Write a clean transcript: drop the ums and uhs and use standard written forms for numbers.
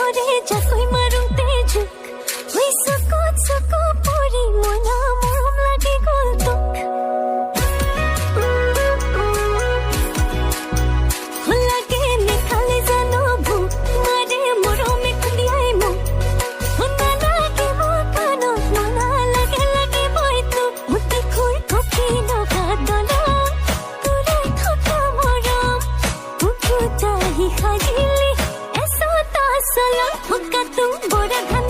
দৰে জাকৈ মাৰোঁ তেজুক হৈ চকুত চকু পৰি মনা মৰম লাগি গ'ল তোক লাগে নেখালে জানো ভোক মাৰে মৰমে খুন্দিয়াই মোক শুনা লাগিব কাণত মনা লাগে লাগিবই তোক মুঠি খুৰ কফি লগা দলং তোৰে থকা মৰম বুকুত আহি সাজিলি এচটা চলং কatu bora